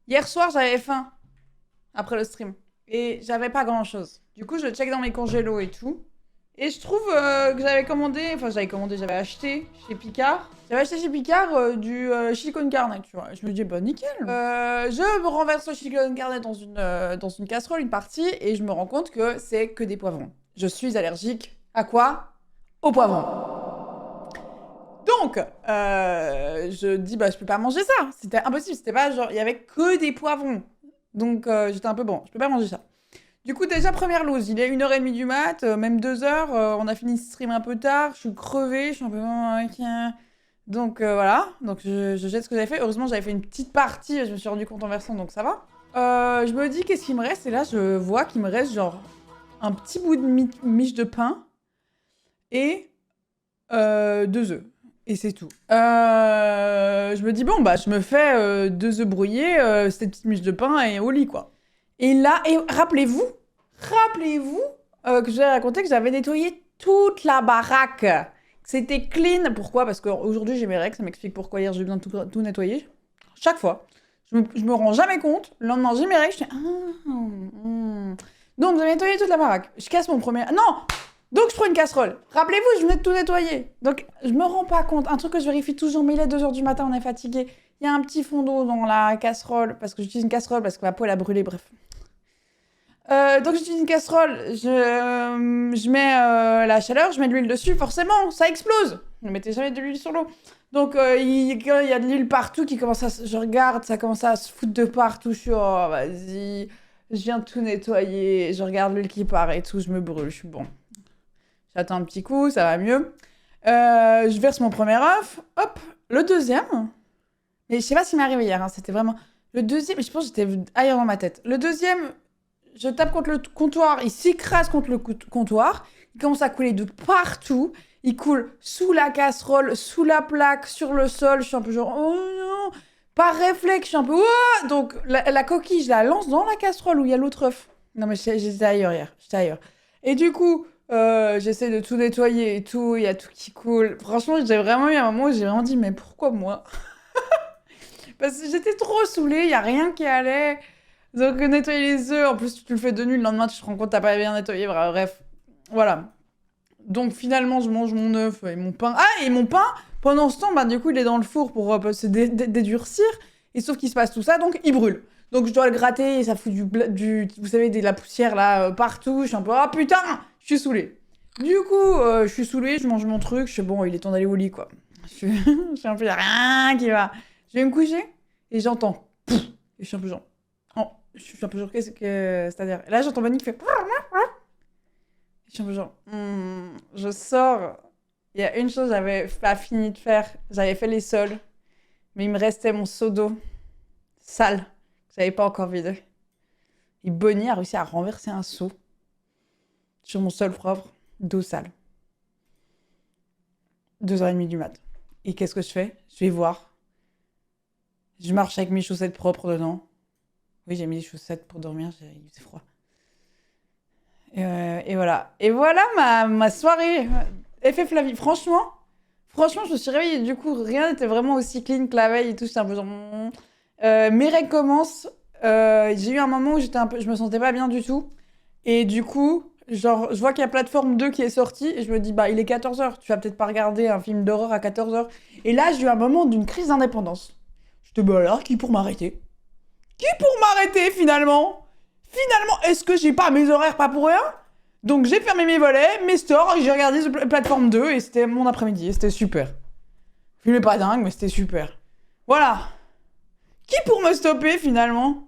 Hier soir, j'avais faim après le stream. Et j'avais pas grand-chose. Du coup, je check dans mes congélos et tout. Et je trouve que j'avais acheté chez Picard. J'avais acheté chez Picard du chili con carne, tu vois. Je me dis, bah nickel. Je me renverse le chili con carne dans une casserole, une partie, et je me rends compte que c'est que des poivrons. Je suis allergique à quoi? Aux poivrons. Donc, je dis, bah, je peux pas manger ça. C'était impossible. C'était pas genre, il y avait que des poivrons. Donc, j'étais un peu bon, je peux pas manger ça. Du coup, déjà, première loose. Il est 1h30 du mat, même 2h. On a fini ce stream un peu tard. Je suis crevée, je suis un peu. Donc, voilà. Donc, je jette ce que j'avais fait. Heureusement, j'avais fait une petite partie. Je me suis rendu compte en versant, donc ça va. Je me dis, qu'est-ce qu'il me reste? Et là, je vois qu'il me reste genre un petit bout de miche de pain et 2 œufs. Et c'est tout. Je me dis, bon, bah, je me fais 2 œufs brouillés, cette petite miche de pain et au lit, quoi. Et là, et rappelez-vous que j'ai raconté que j'avais nettoyé toute la baraque. C'était clean. Pourquoi? Parce qu'aujourd'hui, j'ai mes règles. Ça m'explique pourquoi hier, j'ai besoin de tout nettoyer. Chaque fois. Je me rends jamais compte. Le lendemain, j'ai mes règles. Je fais, Donc, j'ai nettoyé toute la baraque. Je casse mon premier... Non! Donc, je prends une casserole. Rappelez-vous, je venais de tout nettoyer. Donc, je me rends pas compte. Un truc que je vérifie toujours, mais il est 2h du matin, on est fatigué. Il y a un petit fond d'eau dans la casserole, parce que j'utilise une casserole, parce que ma peau, elle a brûlé, bref. Donc, j'utilise une casserole, je mets la chaleur, je mets de l'huile dessus, forcément, ça explose. Ne mettez jamais de l'huile sur l'eau. Donc, quand il y a de l'huile partout qui commence à... Je regarde, ça commence à se foutre de partout. Je suis, oh, vas-y, je viens de tout nettoyer. Je regarde l'huile qui part et tout, je me brûle, je suis bon. J'attends un petit coup, ça va mieux. Je verse mon premier œuf. Hop, le deuxième. Mais je sais pas ce qui m'est arrivé hier, hein, c'était vraiment... Le deuxième, je pense que j'étais ailleurs dans ma tête. Le deuxième, je tape contre le comptoir, il s'écrase contre le comptoir. Il commence à couler de partout. Il coule sous la casserole, sous la plaque, sur le sol. Je suis un peu genre, oh non. Par réflexe, je suis un peu, oh. Donc la coquille, je la lance dans la casserole où il y a l'autre œuf. Non mais j'étais ailleurs hier, j'étais ailleurs. Et du coup... j'essaie de tout nettoyer et tout, il y a tout qui coule. Franchement, j'ai vraiment eu un moment où j'ai vraiment dit, mais pourquoi moi? Parce que j'étais trop saoulée, il y a rien qui allait. Donc, nettoyer les œufs, en plus, tu le fais de nuit, le lendemain, tu te rends compte que t'as pas bien nettoyé. Bref, voilà. Donc, finalement, je mange mon œuf et mon pain. Ah, et mon pain, pendant ce temps, bah, du coup, il est dans le four pour se dédurcir. Et sauf qu'il se passe tout ça, donc il brûle. Donc, je dois le gratter et ça fout vous savez, de la poussière là, partout. Je suis un peu, ah putain, je suis saoulée. Du coup, je suis saoulée, je mange mon truc. Je suis bon, il est temps d'aller au lit, quoi. Je suis un peu, y a rien qui va. Je vais me coucher et j'entends. Et je suis un peu genre. Oh, je suis un peu genre, qu'est-ce que. C'est-à-dire. Là, j'entends Bonnie qui fait. Je suis un peu genre. Je sors. Il y a une chose que j'avais pas fini de faire. J'avais fait les sols. Mais il me restait mon seau d'eau sale. Que j'avais pas encore vidé. Et Bonnie a réussi à renverser un seau sur mon sol propre d'eau sale. 2h30 du mat. Et qu'est-ce que je fais? Je vais voir. Je marche avec mes chaussettes propres dedans. Oui, j'ai mis des chaussettes pour dormir, il faisait froid. Et voilà. Et voilà ma soirée. Effet Flavie. Franchement, je me suis réveillée. Du coup, rien n'était vraiment aussi clean que la veille et tout. C'était un peu genre... mes règles commencent. J'ai eu un moment où je me sentais pas bien du tout. Et du coup, genre, je vois qu'il y a Plateforme 2 qui est sortie. Et je me dis, bah, il est 14h. Tu vas peut-être pas regarder un film d'horreur à 14h. Et là, j'ai eu un moment d'une crise d'indépendance. Je te dis, bah alors, qui pour m'arrêter? Qui pour m'arrêter finalement? Finalement, est-ce que j'ai pas mes horaires pas pour rien? Donc j'ai fermé mes volets, mes stores, j'ai regardé Plateforme 2 et c'était mon après-midi et c'était super. Le film est pas dingue, mais c'était super. Voilà. Qui pour me stopper finalement?